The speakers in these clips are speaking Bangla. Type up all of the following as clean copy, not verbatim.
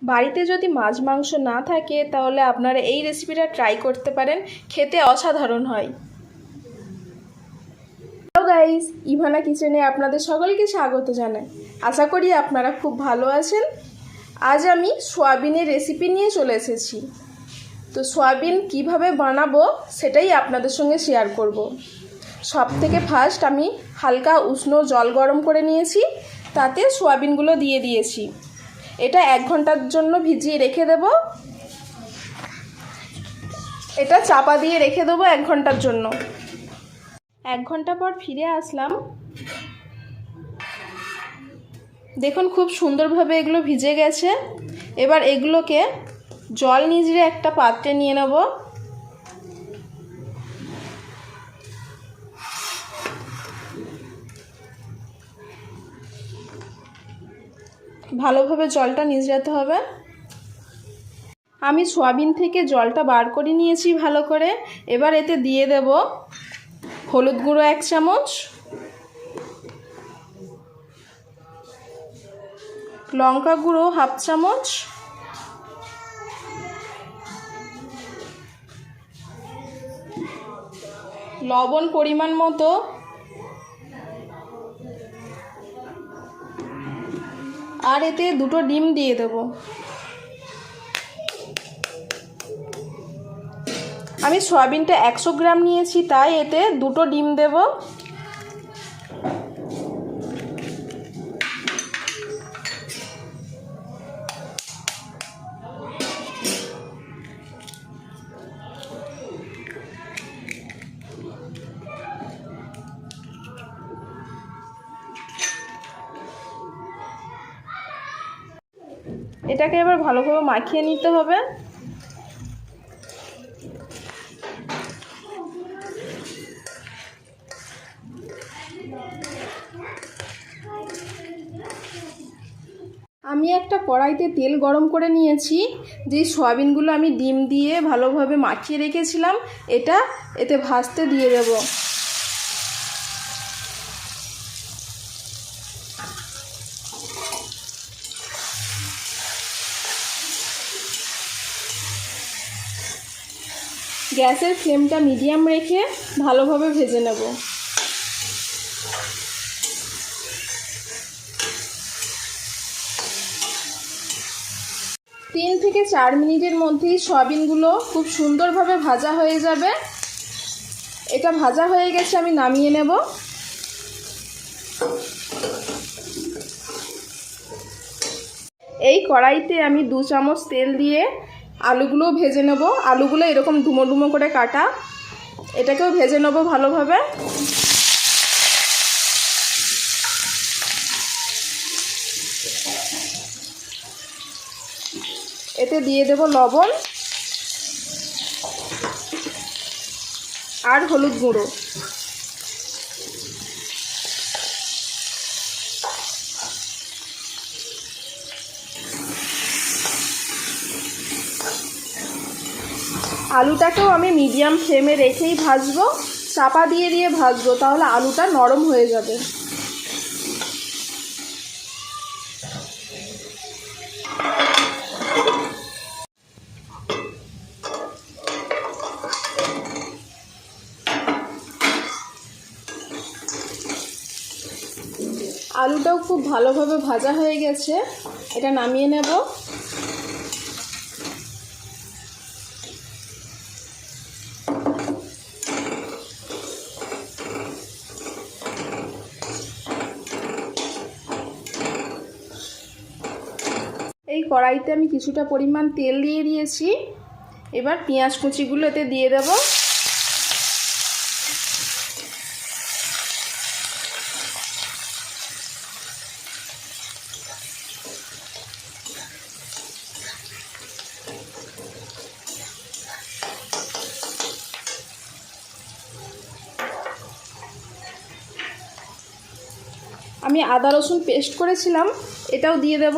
বাড়িতে যদি মাছ মাংস না থাকে তাহলে আপনারা এই রেসিপিটা ট্রাই করতে পারেন, খেতে অসাধারণ হয়। হ্যালো গাইস, ইভানা কিচেনে আপনাদের সকলকে স্বাগত জানাই। আশা করি আপনারা খুব ভালো আছেন। আজ আমি সোয়াবিনের রেসিপি নিয়ে চলে এসেছি। তো সোয়াবিন কিভাবে বানাবো সেটাই আপনাদের সঙ্গে শেয়ার করব। সবথেকে ফার্স্ট আমি হালকা উষ্ণ জল গরম করে নিয়েছি, তাতে সোয়াবিনগুলো দিয়ে দিয়েছি। এটা 1 ঘন্টার জন্য ভিজিয়ে রেখে দেব। এটা চাপা দিয়ে রেখে দেবো 1 ঘন্টার জন্য। 1 ঘন্টা পর ফিরে আসলাম। দেখুন খুব সুন্দরভাবে এগুলো ভিজে গেছে। এবার এগুলোকে জল নিগড়ে একটা পাত্রে নিয়ে নেব। ভালোভাবে জলটা নিগড়াতে হবে। আমি সোয়াবিন থেকে জলটা বার করে নিয়েছি ভালো করে। এবার এতে দিয়ে দেব হলুদ গুঁড়ো 1 চামচ, লঙ্কা গুঁড়ো 1/2 চামচ, লবণ পরিমাণ মতো, আর এতে 2টো ডিম দিয়ে দেব। আমি সয়াবিনটা 100 গ্রাম নিয়েছি, তাই এতে 2টো ডিম দেব। এটাকে এবার ভালোভাবে মাখিয়ে নিতে হবে। আমি একটা কড়াইতে তেল গরম করে নিয়েছি। যেই সয়াবিনগুলো আমি ডিম দিয়ে ভালোভাবে মাখিয়ে রেখেছিলাম, এতে ভাজতে দিয়ে দেব। গ্যাসের ফ্লেমটা মিডিয়াম রেখে ভালোভাবে ভেজে নেব। 3 থেকে 4 মিনিটের মধ্যেই সয়াবিনগুলো খুব সুন্দরভাবে ভাজা হয়ে যাবে। এটা ভাজা হয়ে গেছে, আমি নামিয়ে নেব। এই কড়াইতে আমি 2 চামচ তেল দিয়ে আলুগুলো ভেজে নেব। আলুগুলো এরকম ডুমো ডুমো করে কাটা, এটাকেও ভেজে নেব ভালোভাবে। এতে দিয়ে দেব লবণ আর হলুদ গুঁড়ো। আলুটাকেও আমি মিডিয়াম ফ্লেমে রেখেই ভাজবো, চাপা দিয়ে দিয়ে ভাজবো, তাহলে আলুটা নরম হয়ে যাবে। আলুটাও খুব ভালোভাবে ভাজা হয়ে গেছে, এটা নামিয়ে নেব। এই কড়াইতে আমি কিছুটা পরিমাণ তেল দিয়ে দিয়েছি। এবার পেঁয়াজ কুচিগুলো এতে দিয়ে দেব। আমি আদা রসুন পেস্ট করেছিলাম, এটাও দিয়ে দেব।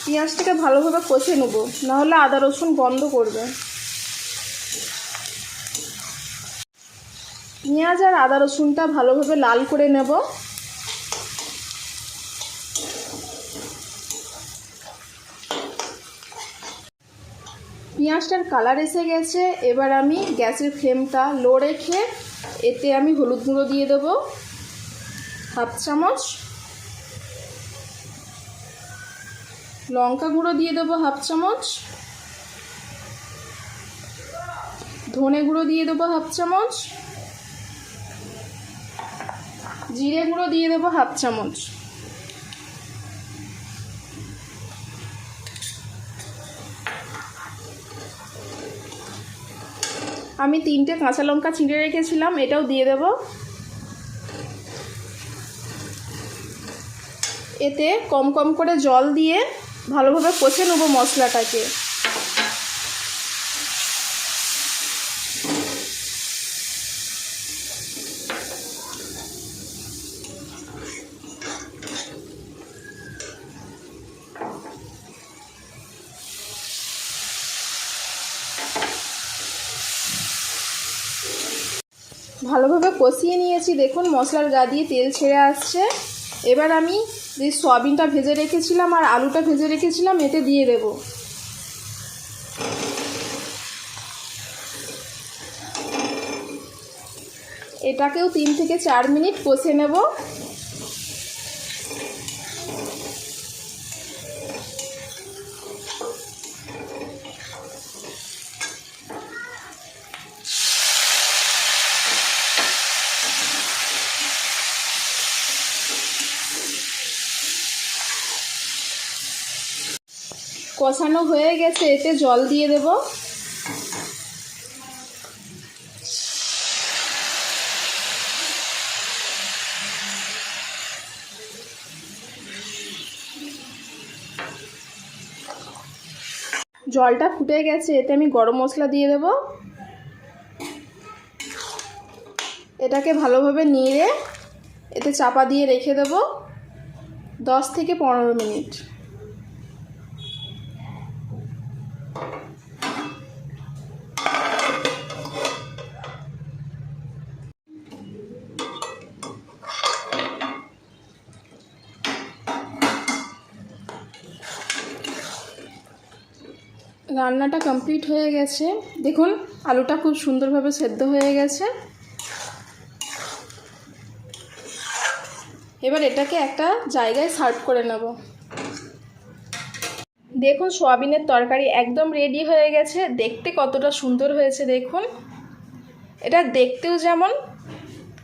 পেঁয়াজটাকে ভালোভাবে কষে নেব, নাহলে আদা রসুন গন্ধ করবে। পেঁয়াজ আর আদা রসুনটা ভালোভাবে লাল করে নেব। পেঁয়াজটার কালার এসে গেছে। এবার আমি গ্যাসের ফ্লেমটা লো রেখে এতে আমি হলুদ গুঁড়ো দিয়ে দেবো 1/2 চামচ, লঙ্কা গুঁড়ো দিয়ে দেবো 1/2 চামচ, ধনে গুঁড়ো দিয়ে দেবো 1/2 চামচ, জিরে গুঁড়ো দিয়ে দেবো 1/2 চামচ। আমি 3টে কাঁচা লঙ্কা ছিঁড়ে রেখেছিলাম, এটাও দিয়ে দেব। এতে কম কম করে জল দিয়ে ভালোভাবে কষে নেব মশলাটাকে। ভালোভাবে কষিয়ে নিয়েছি, দেখুন মশলার গা দিয়ে তেল ছেড়ে আসছে। এবার আমি যে সয়াবিনটা ভেজে রেখেছিলাম আর আলুটা ভেজে রেখেছিলাম এতে দিয়ে দেব। এটাকেও 3 থেকে 4 মিনিট কষে নেব। কষানো হয়ে গেছে, এতে জল দিয়ে দেব। জলটা ফুটে গেছে, এতে আমি গরম মশলা দিয়ে দেব। এটাকে ভালোভাবে নেড়ে এতে চাপা দিয়ে রেখে দেব 10 থেকে 15 মিনিট। রান্নাটা কমপ্লিট হয়ে গেছে, দেখুন আলুটা খুব সুন্দরভাবে সেদ্ধ হয়ে গেছে। এবার এটাকে একটা জায়গায় সার্ভ করে নেব। দেখুন সয়াবিনের তরকারি একদম রেডি হয়ে গেছে, দেখতে কতটা সুন্দর হয়েছে দেখুন। এটা দেখতেও যেমন,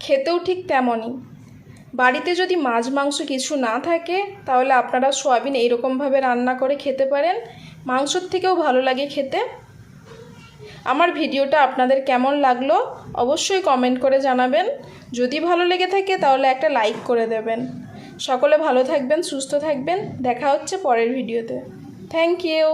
খেতেও ঠিক তেমনই। বাড়িতে যদি মাছ মাংস কিছু না থাকে তাহলে আপনারা সয়াবিন এইরকমভাবে রান্না করে খেতে পারেন, মাংসর থেকেও ভালো লাগে খেতে। আমার ভিডিওটা আপনাদের কেমন লাগলো অবশ্যই কমেন্ট করে জানাবেন। যদি ভালো লেগে থাকে তাহলে একটা লাইক করে দেবেন। সকলে ভালো থাকবেন, সুস্থ থাকবেন, দেখা হচ্ছে পরের ভিডিওতে। Thank you.